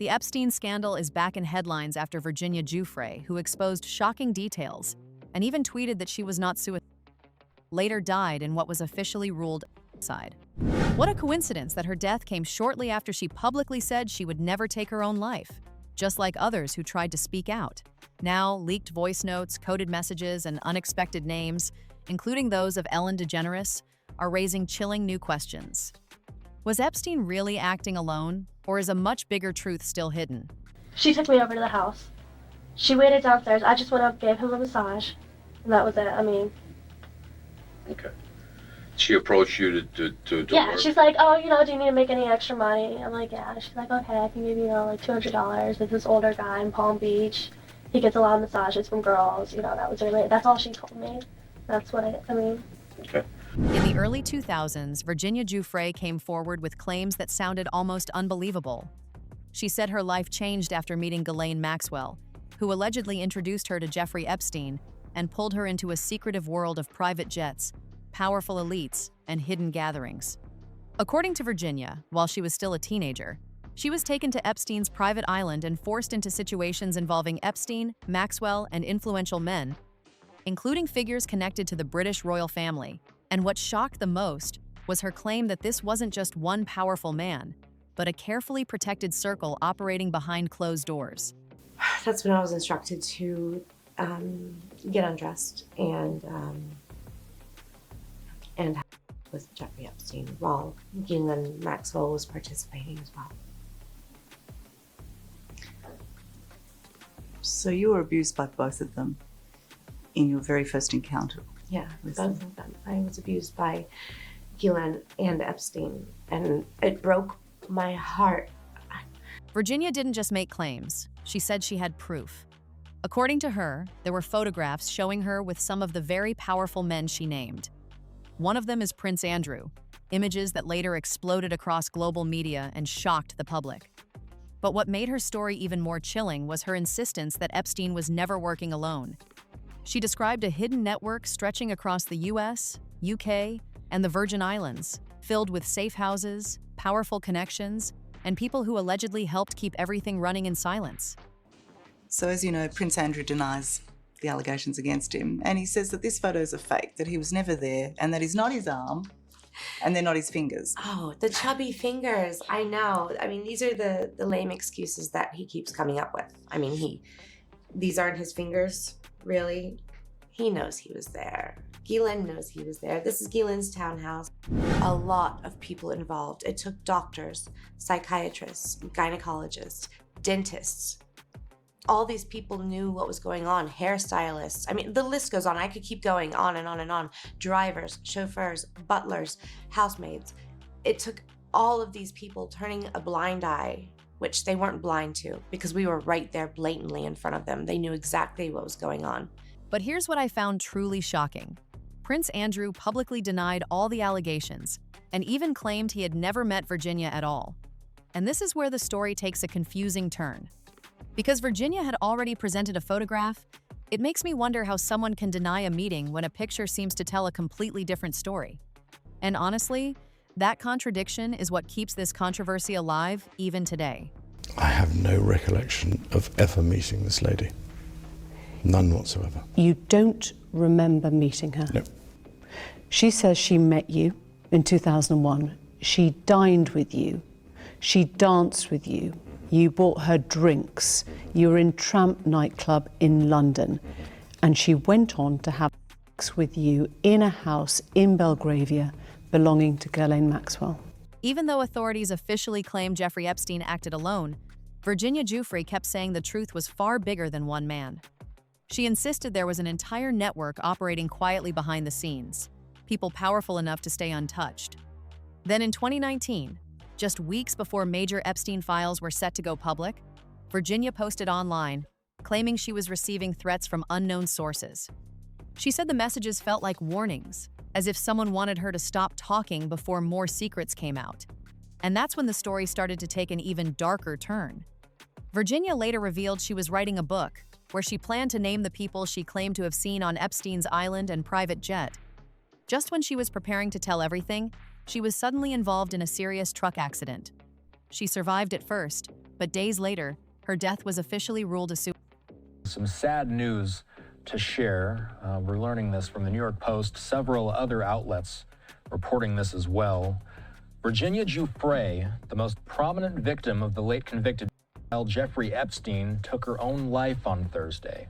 The Epstein scandal is back in headlines after Virginia Giuffre, who exposed shocking details and even tweeted that she was not suicidal, later died in what was officially ruled suicide. What a coincidence that her death came shortly after she publicly said she would never take her own life, just like others who tried to speak out. Now, leaked voice notes, coded messages, and unexpected names, including those of Ellen DeGeneres, are raising chilling new questions. Was Epstein really acting alone, or is a much bigger truth still hidden? She took me over to the house. She waited downstairs. I just went up, gave him a massage, and that was it. Okay. She approached you to yeah, work? She's like, oh, do you need to make any extra money? I'm like, yeah. She's like, okay, I can give you, like $200. It's this older guy in Palm Beach. He gets a lot of massages from girls. That was really, that's all she told me. That's what Okay. In the early 2000s, Virginia Giuffre came forward with claims that sounded almost unbelievable. She said her life changed after meeting Ghislaine Maxwell, who allegedly introduced her to Jeffrey Epstein and pulled her into a secretive world of private jets, powerful elites, and hidden gatherings. According to Virginia, while she was still a teenager, she was taken to Epstein's private island and forced into situations involving Epstein, Maxwell, and influential men, including figures connected to the British royal family. And what shocked the most was her claim that this wasn't just one powerful man, but a carefully protected circle operating behind closed doors. That's when I was instructed to get undressed and have with Jeffrey Epstein while Ghislaine Maxwell was participating as well. So you were abused by both of them in your very first encounter? Yeah, both of them. I was abused by Ghislaine and Epstein, and it broke my heart. Virginia didn't just make claims. She said she had proof. According to her, there were photographs showing her with some of the very powerful men she named. One of them is Prince Andrew, images that later exploded across global media and shocked the public. But what made her story even more chilling was her insistence that Epstein was never working alone. She described a hidden network stretching across the US, UK, and the Virgin Islands, filled with safe houses, powerful connections, and people who allegedly helped keep everything running in silence. So as you know, Prince Andrew denies the allegations against him, and he says that this photos are fake, that he was never there, and that he's not his arm, and they're not his fingers. Oh, the chubby fingers. I know. These are the lame excuses that he keeps coming up with. These aren't his fingers, really. He knows he was there. Ghislaine knows he was there. This is Ghislaine's townhouse. A lot of people involved. It took doctors, psychiatrists, gynecologists, dentists. All these people knew what was going on. Hairstylists. The list goes on. I could keep going on and on and on. Drivers, chauffeurs, butlers, housemaids. It took all of these people turning a blind eye, which they weren't blind to because we were right there blatantly in front of them. They knew exactly what was going on. But here's what I found truly shocking. Prince Andrew publicly denied all the allegations and even claimed he had never met Virginia at all. And this is where the story takes a confusing turn. Because Virginia had already presented a photograph, it makes me wonder how someone can deny a meeting when a picture seems to tell a completely different story. And honestly, that contradiction is what keeps this controversy alive even today. I have no recollection of ever meeting this lady. None whatsoever. You don't remember meeting her? No. She says she met you in 2001. She dined with you. She danced with you. You bought her drinks. You were in Tramp nightclub in London. And she went on to have sex with you in a house in Belgravia belonging to Ghislaine Maxwell. Even though authorities officially claimed Jeffrey Epstein acted alone, Virginia Giuffre kept saying the truth was far bigger than one man. She insisted there was an entire network operating quietly behind the scenes, people powerful enough to stay untouched. Then in 2019, just weeks before major Epstein files were set to go public, Virginia posted online, claiming she was receiving threats from unknown sources. She said the messages felt like warnings, as if someone wanted her to stop talking before more secrets came out. And that's when the story started to take an even darker turn. Virginia later revealed she was writing a book, where she planned to name the people she claimed to have seen on Epstein's island and private jet. Just when she was preparing to tell everything, she was suddenly involved in a serious truck accident. She survived at first, but days later, her death was officially ruled a suicide. Some sad news to share. We're learning this from the New York Post, several other outlets reporting this as well. Virginia Giuffre, the most prominent victim of the late convicted Jeffrey Epstein, took her own life on Thursday.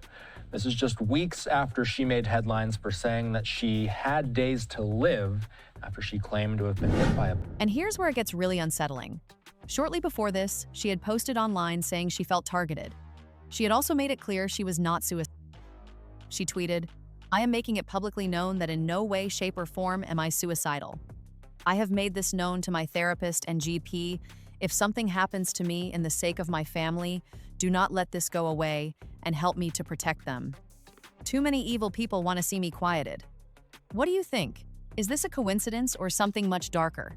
This is just weeks after she made headlines for saying that she had days to live after she claimed to have been hit by a... And here's where it gets really unsettling. Shortly before this, she had posted online saying she felt targeted. She had also made it clear she was not suicidal. She tweeted, "I am making it publicly known that in no way, shape, or form am I suicidal. I have made this known to my therapist and GP. If something happens to me in the sake of my family, do not let this go away and help me to protect them. Too many evil people want to see me quieted." What do you think? Is this a coincidence or something much darker?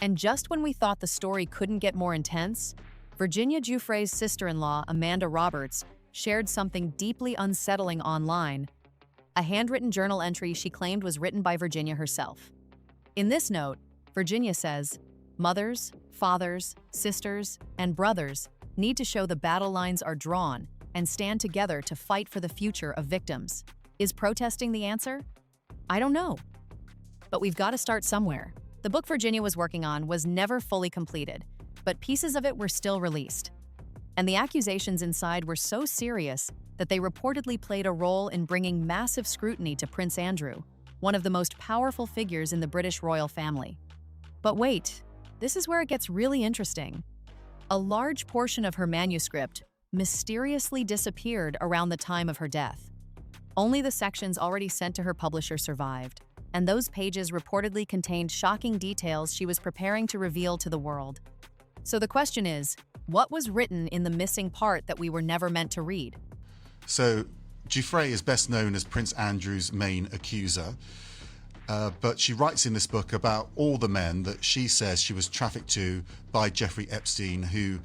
And just when we thought the story couldn't get more intense, Virginia Giuffre's sister-in-law, Amanda Roberts, shared something deeply unsettling online, a handwritten journal entry she claimed was written by Virginia herself. In this note, Virginia says, "Mothers, fathers, sisters, and brothers need to show the battle lines are drawn and stand together to fight for the future of victims." Is protesting the answer? I don't know. But we've got to start somewhere. The book Virginia was working on was never fully completed, but pieces of it were still released. And the accusations inside were so serious that they reportedly played a role in bringing massive scrutiny to Prince Andrew, one of the most powerful figures in the British royal family. But wait, this is where it gets really interesting. A large portion of her manuscript mysteriously disappeared around the time of her death. Only the sections already sent to her publisher survived, and those pages reportedly contained shocking details she was preparing to reveal to the world. So the question is, what was written in the missing part that we were never meant to read? So, Giuffre is best known as Prince Andrew's main accuser, but she writes in this book about all the men that she says she was trafficked to by Jeffrey Epstein, who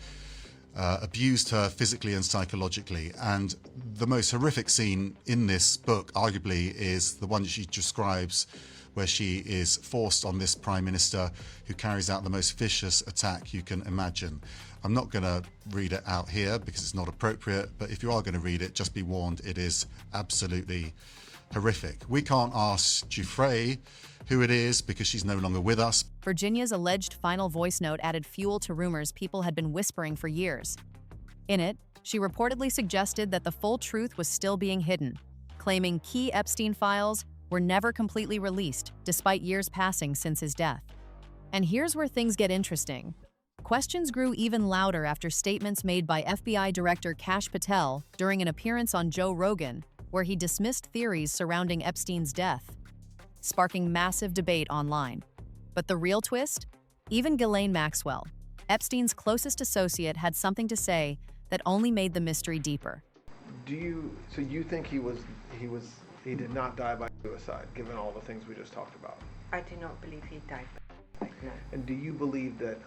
abused her physically and psychologically. And the most horrific scene in this book, arguably, is the one she describes where she is forced on this prime minister who carries out the most vicious attack you can imagine. I'm not going to read it out here because it's not appropriate, but if you are going to read it, just be warned, it is absolutely horrific. We can't ask Giuffre who it is because she's no longer with us. Virginia's alleged final voice note added fuel to rumors people had been whispering for years. In it, she reportedly suggested that the full truth was still being hidden, claiming key Epstein files were never completely released despite years passing since his death. And here's where things get interesting. Questions grew even louder after statements made by FBI Director Kash Patel during an appearance on Joe Rogan, where he dismissed theories surrounding Epstein's death, sparking massive debate online. But the real twist? Even Ghislaine Maxwell, Epstein's closest associate, had something to say that only made the mystery deeper. So you think he did not die by suicide, given all the things we just talked about? I do not believe he died. No. And do you believe that,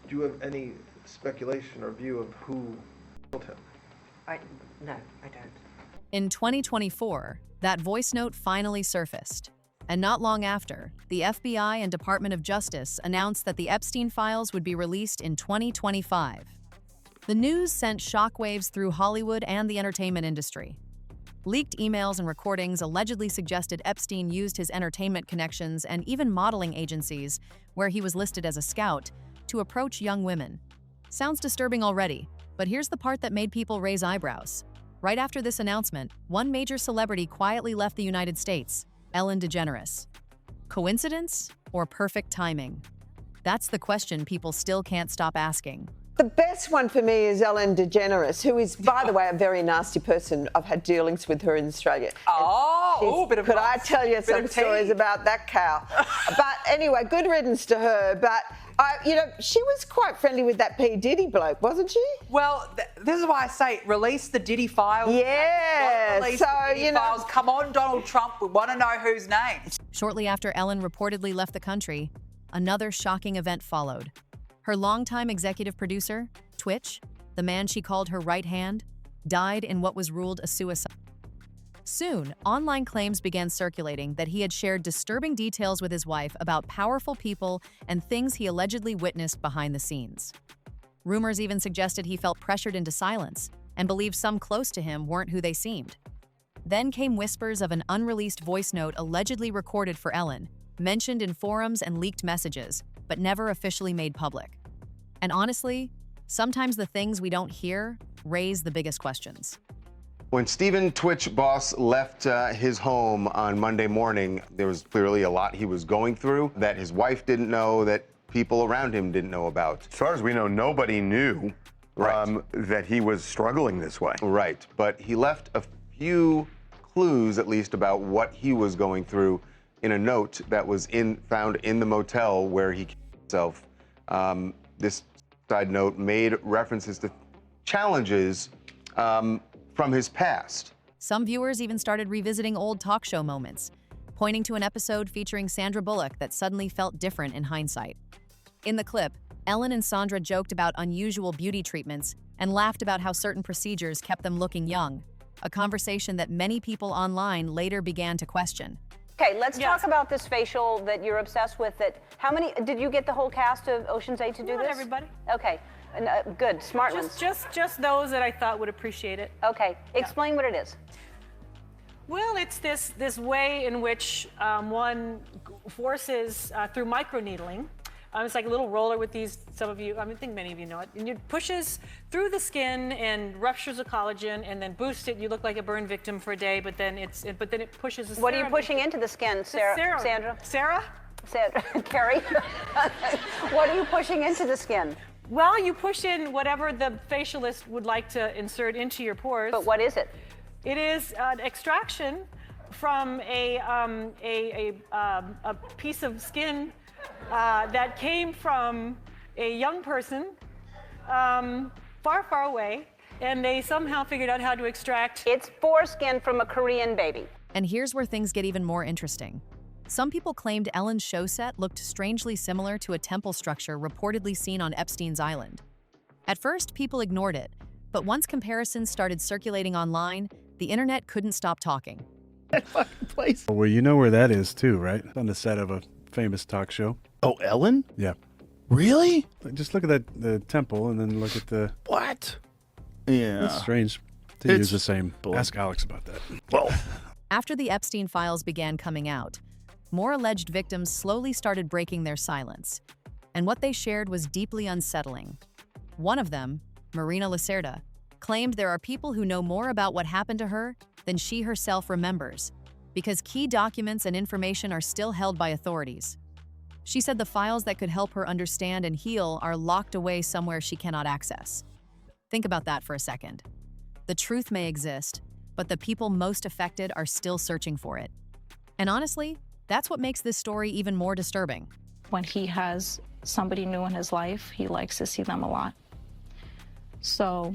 do you have any speculation or view of who killed him? No, I don't. In 2024, that voice note finally surfaced. And not long after, the FBI and Department of Justice announced that the Epstein files would be released in 2025. The news sent shockwaves through Hollywood and the entertainment industry. Leaked emails and recordings allegedly suggested Epstein used his entertainment connections and even modeling agencies, where he was listed as a scout, to approach young women. Sounds disturbing already, but here's the part that made people raise eyebrows. Right after this announcement, one major celebrity quietly left the United States, Ellen DeGeneres. Coincidence or perfect timing? That's the question people still can't stop asking. The best one for me is Ellen DeGeneres, who is, by the way, a very nasty person. I've had dealings with her in Australia. Could I tell you some stories about that cow? But anyway, good riddance to her. But, she was quite friendly with that P. Diddy bloke, wasn't she? Well, this is why I say release the Diddy files. Yeah, files. Come on, Donald Trump, we want to know whose name. Shortly after Ellen reportedly left the country, another shocking event followed. Her longtime executive producer, Twitch, the man she called her right hand, died in what was ruled a suicide. Soon, online claims began circulating that he had shared disturbing details with his wife about powerful people and things he allegedly witnessed behind the scenes. Rumors even suggested he felt pressured into silence and believed some close to him weren't who they seemed. Then came whispers of an unreleased voice note allegedly recorded for Ellen, mentioned in forums and leaked messages, but never officially made public. And honestly, sometimes the things we don't hear raise the biggest questions. When Stephen Twitch Boss left his home on Monday morning, there was clearly a lot he was going through that his wife didn't know, that people around him didn't know about. As far as we know, nobody knew that he was struggling this way. Right, but he left a few clues, at least, about what he was going through in a note that was found in the motel where he killed himself. This side note made references to challenges from his past. Some viewers even started revisiting old talk show moments, pointing to an episode featuring Sandra Bullock that suddenly felt different in hindsight. In the clip, Ellen and Sandra joked about unusual beauty treatments and laughed about how certain procedures kept them looking young, a conversation that many people online later began to question. Okay, let's talk about this facial that you're obsessed with. How many, did you get the whole cast of Ocean's 8 to do this? Not everybody. Okay, good, smart ones. Just those that I thought would appreciate it. Okay, explain what it is. Well, it's this way in which one forces through microneedling. It's like a little roller with these, some of you, I think many of you know it, and it pushes through the skin and ruptures the collagen and then boosts it. You look like a burn victim for a day, but then it pushes the What are you pushing into the skin, Sandra? Sarah? Carrie? What are you pushing into the skin? Well, you push in whatever the facialist would like to insert into your pores. But what is it? It is an extraction from a piece of skin that came from a young person far, far away, and they somehow figured out how to extract. It's foreskin from a Korean baby. And here's where things get even more interesting. Some people claimed Ellen's show set looked strangely similar to a temple structure reportedly seen on Epstein's island. At first, people ignored it, but once comparisons started circulating online, the internet couldn't stop talking. That fucking place. Well, you know where that is too, right? On the set of a famous talk show. Oh, Ellen? Yeah. Really? Just look at the temple and then look at the... What? Yeah. It's strange to use the same. Ask Alex about that. Well. After the Epstein files began coming out, more alleged victims slowly started breaking their silence, and what they shared was deeply unsettling. One of them, Marina Lacerda, claimed there are people who know more about what happened to her than she herself remembers, because key documents and information are still held by authorities. She said the files that could help her understand and heal are locked away somewhere she cannot access. Think about that for a second. The truth may exist, but the people most affected are still searching for it. And honestly, that's what makes this story even more disturbing. When he has somebody new in his life, he likes to see them a lot. So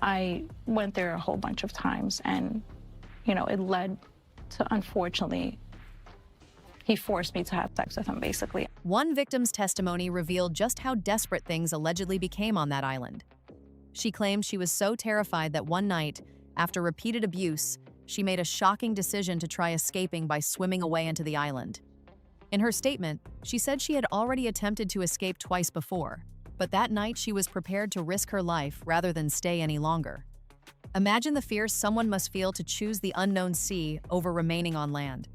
I went there a whole bunch of times, and, it led to, unfortunately, he forced me to have sex with him, basically. One victim's testimony revealed just how desperate things allegedly became on that island. She claimed she was so terrified that one night, after repeated abuse, she made a shocking decision to try escaping by swimming away into the island. In her statement, she said she had already attempted to escape twice before, but that night she was prepared to risk her life rather than stay any longer. Imagine the fear someone must feel to choose the unknown sea over remaining on land.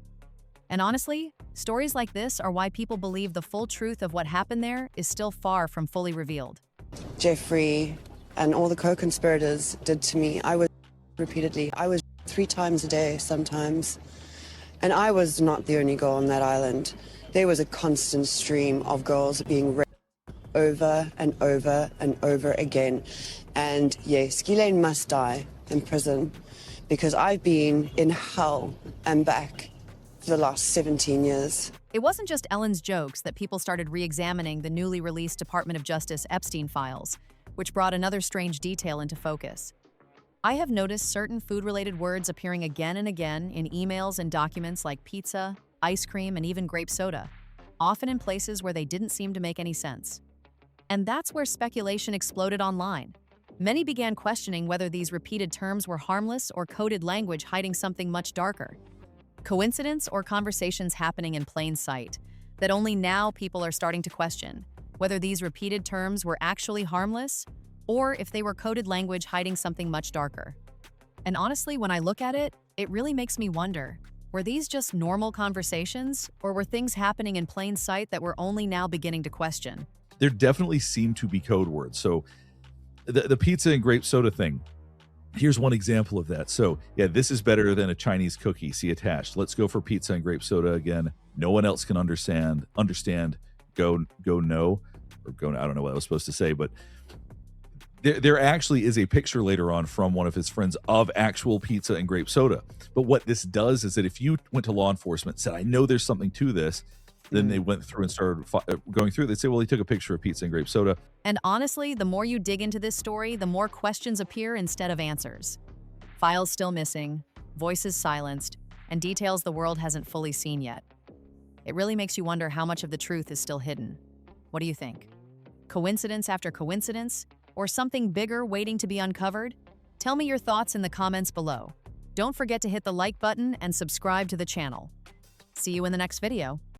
And honestly, stories like this are why people believe the full truth of what happened there is still far from fully revealed. Jeffrey and all the co-conspirators did to me. I was repeatedly. I was 3 times a day sometimes. And I was not the only girl on that island. There was a constant stream of girls being raped over and over and over again. And yes, Ghislaine must die in prison because I've been in hell and back for the last 17 years. It wasn't just Ellen's jokes that people started re-examining the newly released Department of Justice Epstein files, which brought another strange detail into focus. I have noticed certain food-related words appearing again and again in emails and documents like pizza, ice cream, and even grape soda, often in places where they didn't seem to make any sense. And that's where speculation exploded online. Many began questioning whether these repeated terms were harmless or coded language hiding something much darker. Coincidence or conversations happening in plain sight that only now people are starting to question whether these repeated terms were actually harmless or if they were coded language hiding something much darker. And honestly, when I look at it, it really makes me wonder, were these just normal conversations or were things happening in plain sight that we're only now beginning to question? There definitely seem to be code words. So the pizza and grape soda thing, here's one example of that. So yeah, this is better than a Chinese cookie. See attached. Let's go for pizza and grape soda again. No one else can understand. Go no, or go. I don't know what I was supposed to say, but there actually is a picture later on from one of his friends of actual pizza and grape soda. But what this does is that if you went to law enforcement and said, I know there's something to this, then they went through and started going through. They'd say, well, he took a picture of pizza and grape soda. And honestly, the more you dig into this story, the more questions appear instead of answers. Files still missing, voices silenced, and details the world hasn't fully seen yet. It really makes you wonder how much of the truth is still hidden. What do you think? Coincidence after coincidence? Or something bigger waiting to be uncovered? Tell me your thoughts in the comments below. Don't forget to hit the like button and subscribe to the channel. See you in the next video.